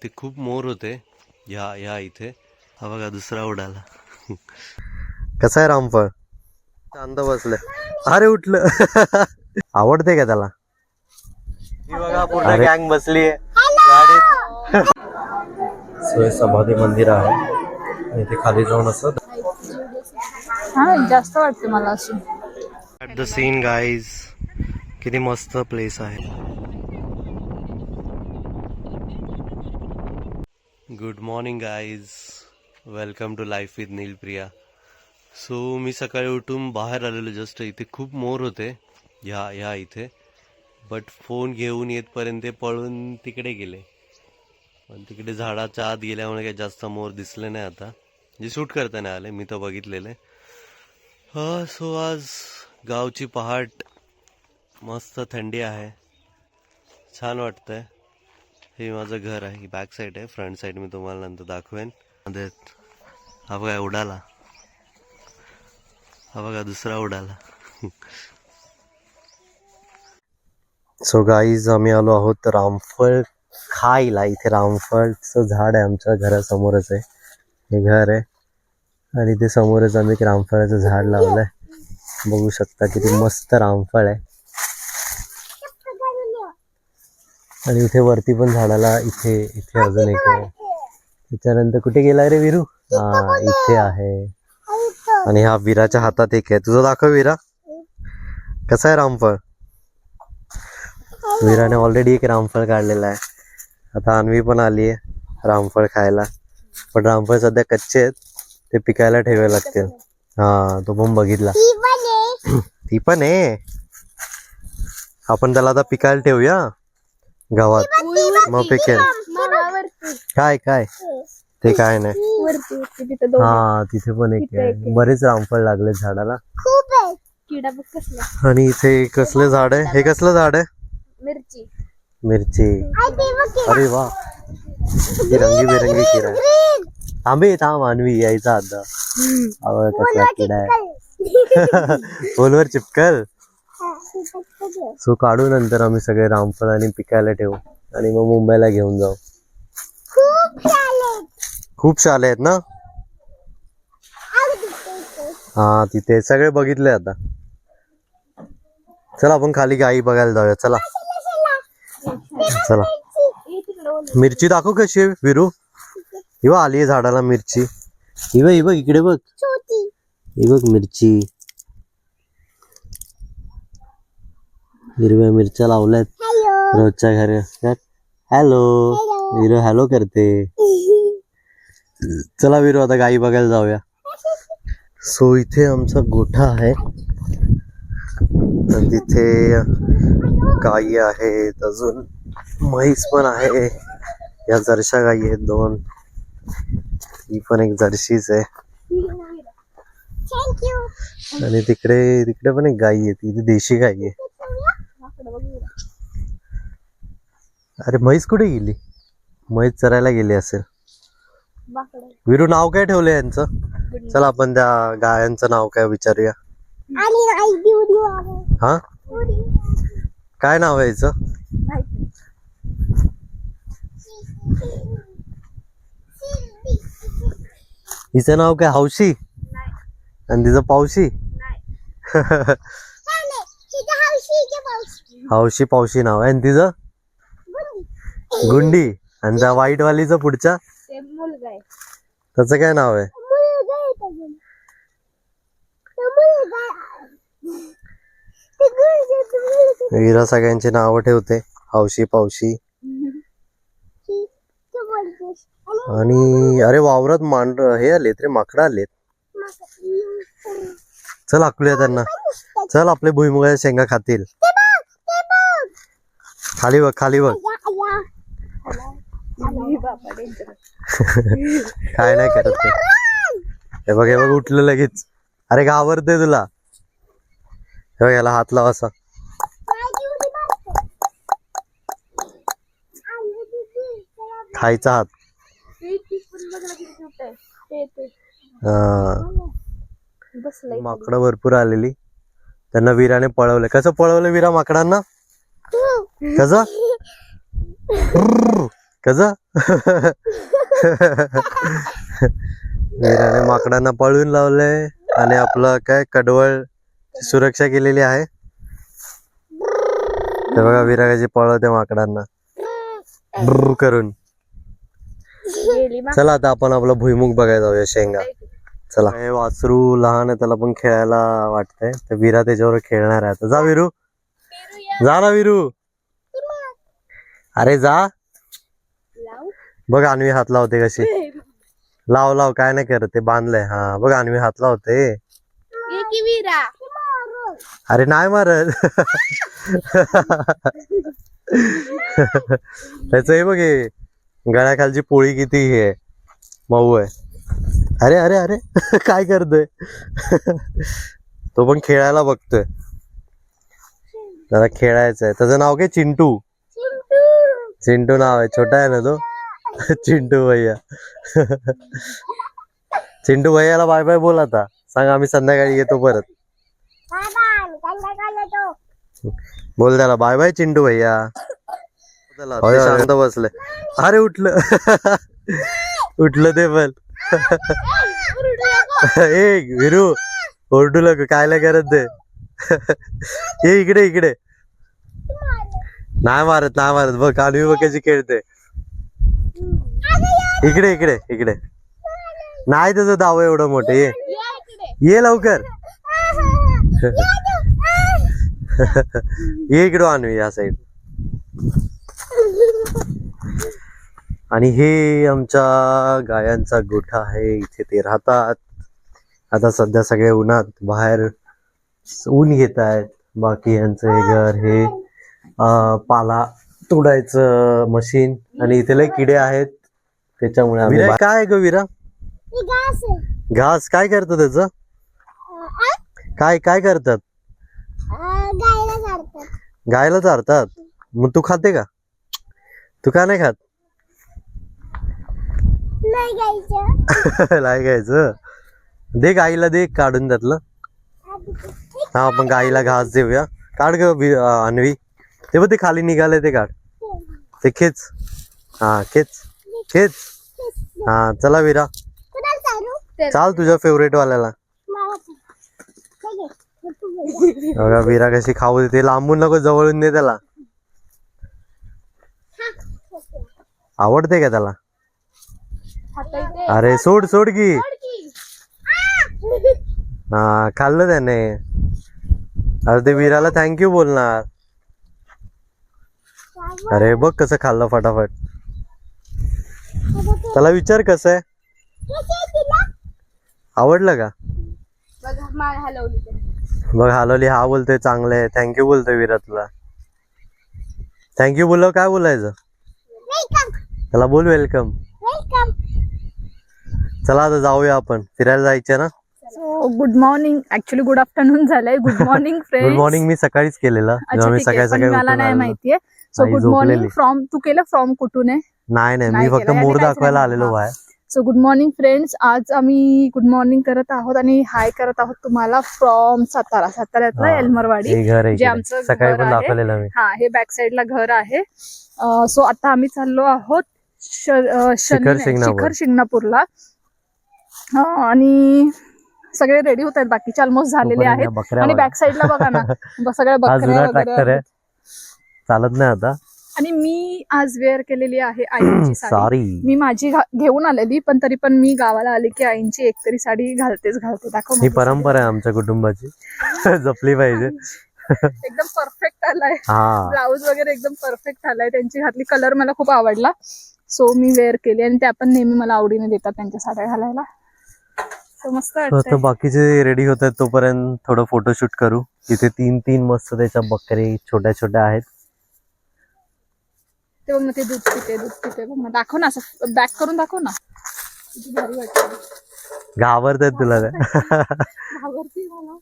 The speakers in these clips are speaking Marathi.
ते खूप मोर होते या इथे. हा बघा दुसरा उडाला. कसा आहे रामफळ? शांत बसले. अरे उठलं. आवडते का त्याला? ही बघा पूर्ण गँग बसली गाडीत. सोय समाधी मंदिर आहे इथे खाली जाऊन असं. जास्त वाटते मला अशी. ॲट द सीन गाईज, किती मस्त प्लेस आहे. Good morning guys, welcome to life with Neelpriya. So मी सकाळी उठून बाहेर आलेलो जस्ट. इथे खूप मोर होते या इथे, बट फोन घेऊन येतपर्यंत ते पळून तिकडे गेले. पण तिकडे झाडाच्या आत गेल्यामुळे काही जास्त मोर दिसले नाही आता, जे शूट करता नाही आले. मी तर बघितलेले. हा, सो आज गावची पहाट, मस्त थंडी आहे, छान वाटतंय. हे माझं घर आहे, ही बॅक साईड आहे. फ्रंट साईड मी तुम्हाला नंतर दाखवेन. हा बघा उडाला, हा बघा दुसरा उडाला. सो गाईज, आम्ही आलो आहोत रामफळ खायला. इथे रामफळचं झाड आहे आमच्या घरासमोरच आहे. हे घर आहे आणि ते समोरच आम्ही एक रामफळाचं झाड लावलंय. बघू शकता किती मस्त रामफळ आहे. आणि इथे वरती पण झाडाला इथे अजून एक आहे. त्याच्यानंतर कुठे गेला रे विरू? हा, इथे आहे. आणि हा विराच्या हातात एक आहे. तुझं दाखव विरा, कसा आहे रामफळ? विराने ऑलरेडी एक रामफळ काढलेला आहे. आता अन्वी पण आली आहे रामफळ खायला. पण रामफळ सध्या कच्चे आहेत, ते पिकायला ठेवावे लागतील. हा, तो पण बघितला. ती पण आहे. आपण त्याला आता पिकायला ठेवूया गावात, मग पिकेल. काय ते काय नाही. हा, तिथे पण एक आहे. बरेच रामफळ लागले झाडाला. आणि इथे कसलं झाड आहे? हे कसलं झाड आहे? मिरची. अरे वा, रंगीबेरंगी किडा आहे. थांब अन्वी, यायचा आता. कसला किडा आहे. फोनवर चिपकल. सो काढू नंतर आम्ही सगळे रामफळ आणि पिकायला ठेवू आणि मग मुंबईला घेऊन जाऊ. खूप शाले आहेत ना? हा, तिथे सगळे बघितले आता. चला आपण खाली गाई बघायला जाऊया. चला. मिरची दाखव कशी आहे विरू. ही बघ, आली आहे झाडाला मिरची. ही बघ इकडे बघ, ही बघ मिरची. हिरव्या मिरच्या लावल्यात रोजच्या घरी. हॅलो विरू, हॅलो करते. चला विरू, आता गाई बघायला जाऊया. सो इथे आमचा गोठा आहे, तिथे गाई आहेत, अजून म्हैस पण आहे. या जर्शा गाई आहेत 2. ही पण एक जर्शीच आहे. आणि तिकडे पण एक गाई आहे, ती देशी गाई आहे. अरे म्हैस कुठे गेली? म्हैस चरायला गेली असेल. विरू, नाव काय ठेवलंय यांचं? चला आपण त्या गायांचं नाव काय विचारूया. हा, काय नाव आहे याचं? हिचं नाव काय? हौशी. आणि तिचं पावशी. हौशी पावशी नाव आहे. आणि तिचं गुंडी. आणि त्या व्हाईट वालीचं पुढच्या त्याचं काय नाव आहे? विरा सगळ्यांची नावं ठेवते, हौशी पावशी. आणि अरे वावरात हे आलेत रे, माकडं आलेत. चल हाकलूया त्यांना. चल, आपले भुईमुगाच्या शेंगा खातील. खाली बघ, खाली बघ. काय नाही करत ते. हे बघ उठलं लगेच. अरे घाबरते तुला. हे बघ, याला हात लाव असा. खायचा हात. माकडं भरपूर आलेली, त्यांना विराने पळवलं. कसं पळवलं विरा माकडांना? कसं? कस वीराने माकडांना पळून लावलंय आणि आपलं काय कडवळ सुरक्षा केलेली आहे. ते बघा वीरा कशी पळवते माकडांना ब्र करून. चला आता आपण आपला भुईमुग बघायला जाऊया शेंगा. चला हे वासरू लहान आहे त्याला पण खेळायला वाटतंय तर वीरा त्याच्यावर खेळणार आहे. आता जा वीरू, जा ना वीरू. अरे जा. बघ अन्वी हात लावते कशी. लाव लाव काय नाही करत ते बांधलंय. हा बघ अन्वी हात लावते. अरे नाही मारत. त्याच हे बघ हे गळ्याखालची पोळी किती हे मऊ आहे. अरे अरे अरे काय करतोय. तो पण खेळायला बघतोय. त्याला खेळायचं आहे. त्याचं नाव काय चिंटू. चिंटू नाव आहे. छोटा आहे ना तो. चिंटू भैया. चिंटू भैयाला बाय बाय बोल आता. सांग आम्ही संध्याकाळी येतो परत. बोल त्याला बाय बाय चिंटू भैया. ते शांत बसले. अरे उठलं. उठलं ते पण. ए विरू ओरडू नको कायला करत ते. ये इकडे इकडे. नाही मारत नाही मारत. बघ कानवी बघ कशी खेळते. इकडे इकडे इकडे. नाही त्याचं दाव एवढं मोठं. ये ये लवकर. ये इकडं आणवी या साईड. आणि हे आमच्या गायांचा गोठा आहे. इथे ते राहतात. आता सध्या सगळे उन्हात बाहेर ऊन घेत आहेत. बाकी यांचं हे घर हे पाला तोडायचं मशीन आणि इथे लय किडे आहेत त्याच्यामुळे आम्ही काय आहे ग विरा. घास काय करतात त्याचं. काय काय करतात. गायला चारतात. मग तू खाते का. तू का नाही खात. नाही घ्यायचं. दे गाईला दे काढून त्यातलं. हा आपण गाईला घास देऊया. काढ ग अन्वी. ते बघ ते खाली निघाले ते काढ. ते खेच. हा खेच खेच. हा चला विरा चाल तुझ्या फेवरेट वाल्याला. बघा विरा कशी खाऊ देते. लांबून नको जवळून दे त्याला. आवडते का त्याला. अरे सोड सोड की. हा खाल्लं त्याने. अरे ते विराला थँक्यू बोलणार. अरे बघ कसं खाल्लं फटाफट. त्याला विचार कसं आहे. आवडलं का. बघ हलवली. हा बोलतोय चांगलं आहे. थँक्यू बोलतोय विरा तुला. थँक्यू बोललो काय बोलायचं. त्याला बोल वेलकम. चला आता जाऊया आपण फिरायला जायचं ना. Good morning. Actually good afternoon झालंय. Good morning friends. Good morning मी सकाळीच केलेलं. मी सकाळी सकाळी मला नाही माहितीये. So good morning from. तू केलं फ्रॉम कुठून आहे. नाही नाही मी फक्त मोर दाखवायला आलेलो बाहेर. So good morning friends. आज आम्ही गुड मॉर्निंग करत आहोत आणि हाय करत आहोत तुम्हाला फ्रॉम सातारा. साताऱ्यातलं एल्मरवाडी जे आमचं सकाळी घर पण आहे. दाखवलेलं मी. हा हे बॅक साइडला घर आहे. सो आता आम्ही चाललो आहोत शिखर शिंगणापूरला. आणि सगळे रेडी होत आहेत. बाकीचे ऑलमोस्ट झालेले आहेत. आणि बॅक साइडला बघा ना सगळ्या बकऱ्या वगैरे. चालत नाही आता. आणि मी आज वेअर केलेली आहे आईची साडी. मी माझी घेऊन आलेली पण तरी पण मी गावाला आली की आईची एकतरी साडी घालतेच घालते. दाखव. ही परंपरा आहे आमच्या कुटुंबाची. जपली पाहिजे. एकदम परफेक्ट आलाय. ब्लाऊज वगैरे एकदम परफेक्ट आलाय. त्यांची घातली कलर मला खूप आवडला. सो मी वेअर केली आणि त्या पण नेहमी मला आवडीने देतात त्यांच्या साड्या घालायला. सो मस्त वाटतंय. बाकीचे रेडी होत आहेत तोपर्यंत थोडं फोटोशूट करू. इथे तीन तीन मस्त त्याच्या बकरी छोट्या छोट्या आहेत. ते बघ ना ते दूध पिते बघ ना. दाखव ना असं बॅक करून दाखव ना. किती भारी वाटतं. घाबरतात तुला काय. घाबरती मला.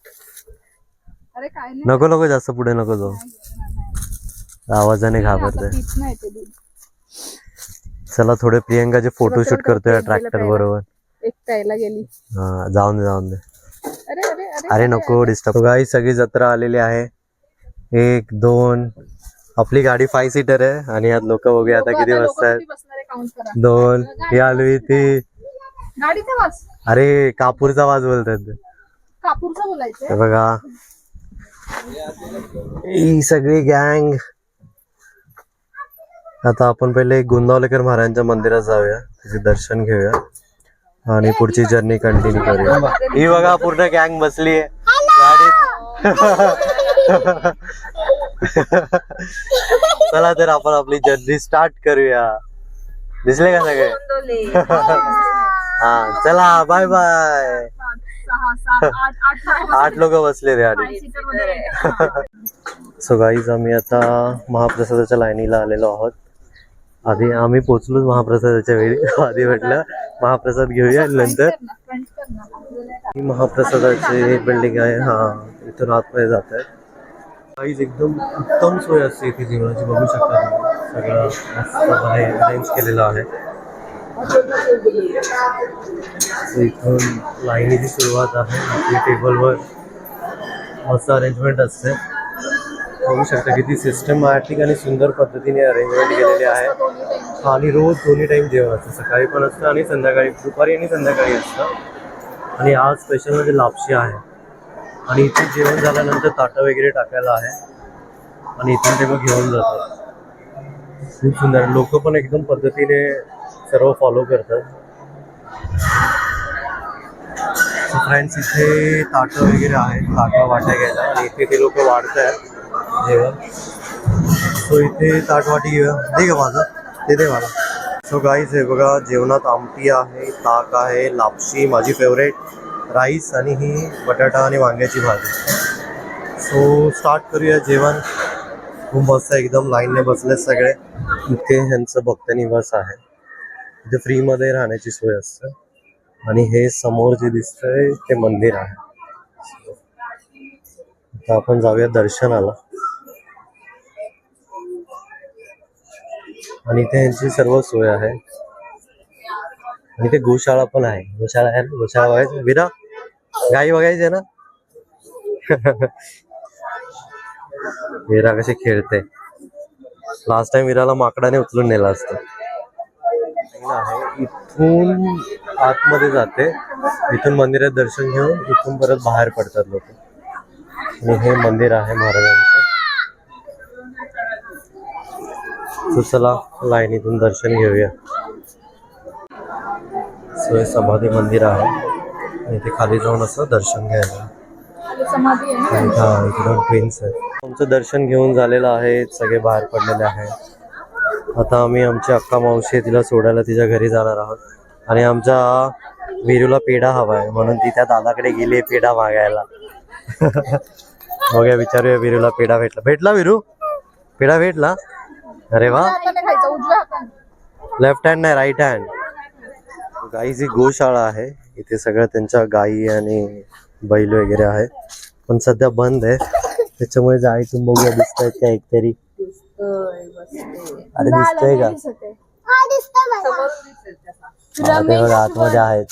अरे काय नाही. नको नको जास्त पुढे नको जाऊ. आवाजाने घाबरते. चला थोडे प्रियंकाचे फोटोशूट करतोय ट्रॅक्टर बरोबर. एक प्यायला गेली. हा जाऊन दे जाऊन दे. अरे अरे अरे नको डिस्टर्ब. गाई सगळी जत्रा आलेली आहे. 1 2 आपली गाडी 5 सीटर आहे आणि यात लोक बघूया आता किती लोकं बसतात. किती बसणार आहे काउंट करा. 2 ही आली ती. गाडीचा वास अरे कापूरचा आवाज बोलतात कापूरचा बोलायचं. हे बघा ही सगळी गँग. आता आपण पहिले गोंदावलेकर महाराजांच्या मंदिरात जाऊया, तिचे दर्शन घेऊया आणि पुढची जर्नी कंटिन्यू करूया. ही बघा पूर्ण गँग बसली आहे गाडीत. चला तर आपण आपली जर्नी स्टार्ट करूया. दिसले का सगळे? हा चला बाय बाय. 8 लोक बसले गाडी. सो गाईज आम्ही आता महाप्रसादाच्या लाईनीला आलेलो आहोत. आधी आम्ही पोहोचलोच महाप्रसादाच्या वेळी. आधी म्हटलं महाप्रसाद घेऊया नंतर. ही महाप्रसादाची बिल्डिंग आहे. हा इथून आतमध्ये जात आहे. गाईज एकदम उत्तम सोय असते इथे जेवणाची, बघू शकता तुम्ही. सगळं मस्त बाहेर अरेंज केलेलं आहे. इथून लाईनीची सुरुवात आहे. आपली टेबलवर मस्त अरेंजमेंट असते. बघू शकता किती सिस्टमॅटिक आणि सुंदर पद्धतीने अरेंजमेंट केलेली आहे. आणि रोज 2 टाईम जेवण असतं, सकाळी पण असतं आणि संध्याकाळी, दुपारी आणि संध्याकाळी असतं. आणि आज स्पेशल म्हणजे लापशी आहे. आणि इथे जेवण झाल्यानंतर ताटं वगैरे टाकायला आहे आणि इथून ते मग घेऊन जातात. खूप सुंदर. लोक पण एकदम पद्धतीने सर्व फॉलो करतात. फ्रेंड्स इथे ताटं वगैरे आहेत, ताटं वाट्या घ्यायला आणि इथे ते लोक वाढत आहेत जेवण. सो इथे ताट वाटी घेऊया. दे का माझं, ते दे मला. सो गाईज हे बघा, जेवणात आमटी आहे, ताक आहे, लापशी माझी फेवरेट, राईस आणि ही बटाटा आणि वांग्याची भाजी. सो स्टार्ट करूया जेवण. खूप मस्त एकदम लाईनने बसले सगळे. इथे ह्यांचं भक्त निवास आहे. इथे फ्रीमध्ये राहण्याची सोय असते. आणि हे समोर जे दिसतंय ते मंदिर आहे. आता आपण जाऊया दर्शनाला. आणि इथे ह्यांची सर्व सोय आहे. आणि इथे गोशाळा पण आहे. गोशाळा आहे ना, गोशाळा बघायचं. विरा गाई बघायची ना. विरा कशी खेळते. लास्ट टाइम विराला माकडाने उचलून नेला असतं. इथून आतमध्ये जाते, इथून मंदिरात दर्शन घेऊन इथून परत बाहेर पडतात लोक. आणि हे मंदिर आहे महाराजांचं. तर चला लाईनीतून दर्शन घेऊया. सो हे समाधी मंदिर आहे. इथे खाली जाऊन असं दर्शन घ्यायला. हा इकडून ट्विन्स आहे. आमचं दर्शन घेऊन झालेलं आहे. सगळे बाहेर पडलेले आहेत. आता आम्ही आमची अक्का मावशी तिला सोडायला तिच्या घरी जाणार आहोत. आणि आमच्या विरूला पेढा हवा आहे म्हणून ती त्या दादाकडे गेली पेढा मागायला. बघूया, विचारूया विरूला पेढा भेटला विरू? पेढा भेटला? अरे वा. लेफ्ट हँड नाही, राईट हँड. गाईची ही गोशाळा आहे. इथे सगळं त्यांच्या गायी आणि बैल वगैरे आहे, पण सध्या बंद आहे. त्याच्यामुळे जायचं बघूया दिसतायत का एकतरी. अरे दिसतंय का? ते बघा आतमध्ये आहेत.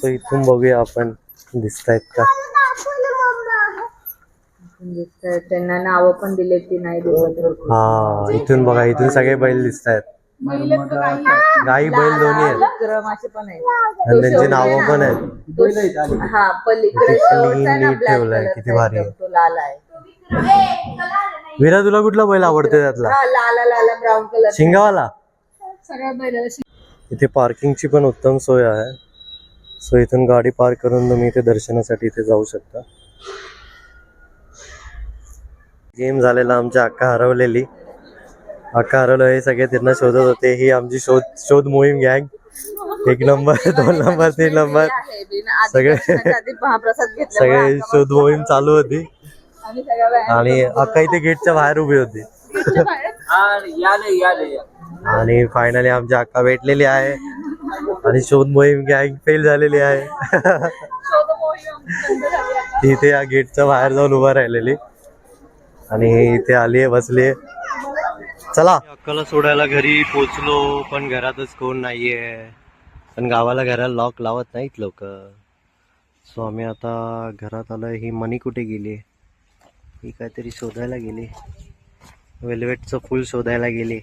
सो इथून बघूया आपण दिसतायत का. त्यांना नाव पण दिले ती नाही दिसत. हा इथून बघा, इथून सगळे बैल दिसतायत. गाई बैल दोन्ही आहेत पण आहेत आणि त्यांची नावं पण आहेत. हा पलीकडे नीट ठेवलंय, किती भारी आहे. तो लाल आहे. विरा तुला कुठला बैल आवडतो त्यातला? लाला लाला ब्राऊन कलर शिंगावाला. सगळ्या बैलाला इथे पार्किंगची पण उत्तम सोय आहे. सो इथून गाडी पार्क करून तुम्ही इथे दर्शनासाठी इथे जाऊ शकता. गेम झालेला, आमची अक्का हरवलेली. अक्का हरवलं हे सगळे त्यांना शोधत होते. ही आमची शोध मोहीम गँग. 1 नंबर 2 नंबर 3 नंबर सगळे सगळे शोध मोहीम चालू होती. आणि अक्का इथे गेटच्या बाहेर उभी होती. आणि फायनली आमची अक्का भेटलेली आहे आणि शोध मोहीम गँग फेल झालेली आहे. ती इथे या गेटच्या बाहेर जाऊन उभा राहिलेली आणि इथे आली आहे, बसली आहे. चला अक्काला सोडायला घरी पोचलो, पण घरातच कोण नाहीये. पण गावाला घराला लॉक लावत नाहीत लोक. सो आम्ही आता घरात आलोय. ही मनी कुठे गेली? ही काहीतरी शोधायला गेली. वेल्वेटचं फुल शोधायला गेली.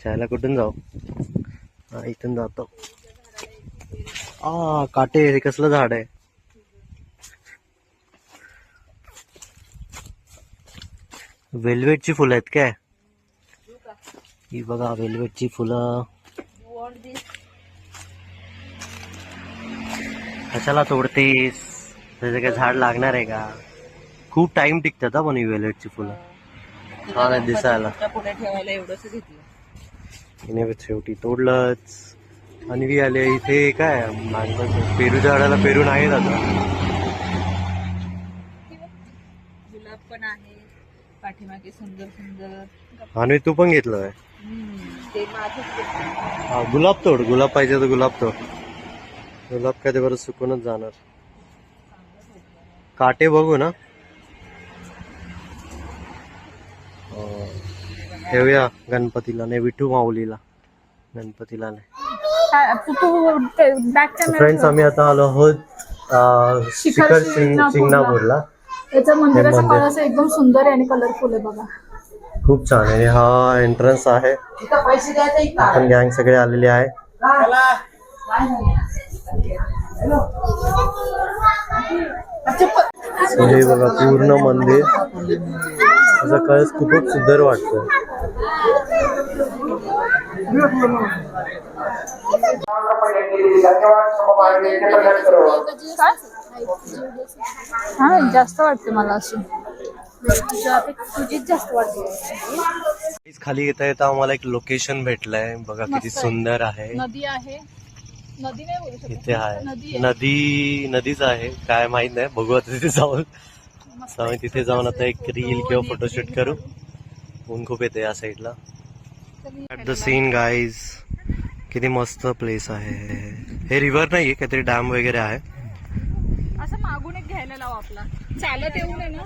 चायला कुठून जाऊ? हा, इथून जातो. काटे, हे कसलं झाड आहे? वेल्वेटची फुलं आहेत काय? ही बघा वेल्वेटची फुलं. कशाला तोडतेस? त्याचं काय झाड लागणार आहे का? खूप टाइम टिकतात पण ही वेल्वेटची फुलं. छान आहे दिसायला. पुढे ठेवायला एवढंच घेतलं. हिने शेवटी तोडलंच. अन्वी आले इथे. काय मागचं पेरू झाडाला पेरू नाहीत आता. गुलाब पण आहे पाठीमागे सुंदर सुंदर. अन्वी तू पण घेतलं. ते माझं हा, गुलाब तोड. गुलाब पाहिजे तर गुलाब तोड. गुलाब काय ते बरं सुकूनच जाणार. काटे बघू ना. ठेवूया गणपतीला. नाही, विठू माऊलीला. गणपतीला नाही. तू बॅक फ्रेंड्स, आम्ही आता आलो आहोत शिखर शिंगणापूरला. त्याचं मंदिराचा कळस एकदम सुंदर आहे आणि कलरफुल आहे बघा. खूप छान आहे. हा एंट्रन्स आहे. आपण गँग सगळे आलेले आहे. हे बघा पूर्ण मंदिर. त्याचा कळस खूपच सुंदर वाटतो. हा, जास्त वाटते मला अशी. तुझीच जास्त वाटते. खाली येता येता आम्हाला एक लोकेशन भेटलंय. बघा किती सुंदर आहे. नदी आहे. नदी नाही बोलू शकत. इथे आहे नदीच आहे. काय माहित नाही. बघू आता तिथे जाऊन. आम्ही तिथे जाऊन आता एक रील किंवा फोटोशूट करू. ऊन खूप येते या साईडला. At the scene guys. किती मस्त प्लेस आहे. हे रिव्हर नाहीये, काहीतरी डॅम वगैरे आहे. असं मागून एक घ्यायला लाव आपला. चालत येऊ नये ना.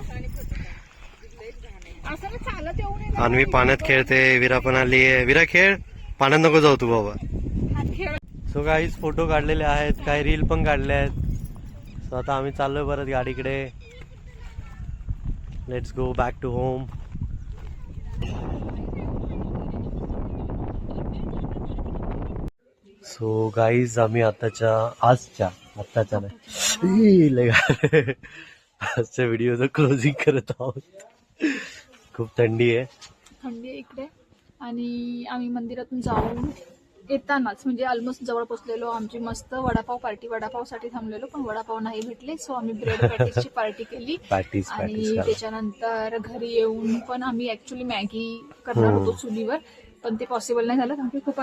असं ना चालत येऊ नये. अन्वी पाण्यात खेळते. विरा पण आली आहे. विरा खेळ. पाण्यात नको जाऊ तू बाबा. सो गाईज फोटो काढलेले आहेत. काही रील पण काढले आहेत. सो आता आम्ही चाललोय परत गाडीकडे. Let's go back to home. So guys आम्ही आजच्या नाही आजच्या व्हिडिओचं क्लोजिंग करत आहोत. खूप थंडी आहे इकडे. आणि आम्ही मंदिरातून जाऊन येतानाच म्हणजे ऑलमोस्ट जवळ पोचलेलो. आमची मस्त वडापाव पार्टी. वडापावसाठी थांबलेलो पण वडापाव नाही भेटले. सो आम्ही ब्रेड पॅटीसची पार्टी केली. आणि त्याच्यानंतर घरी येऊन पण आम्ही ऍक्च्युली मॅगी करणार होतो चुलीवर, पण ते पॉसिबल नाही झालं कारण की खूप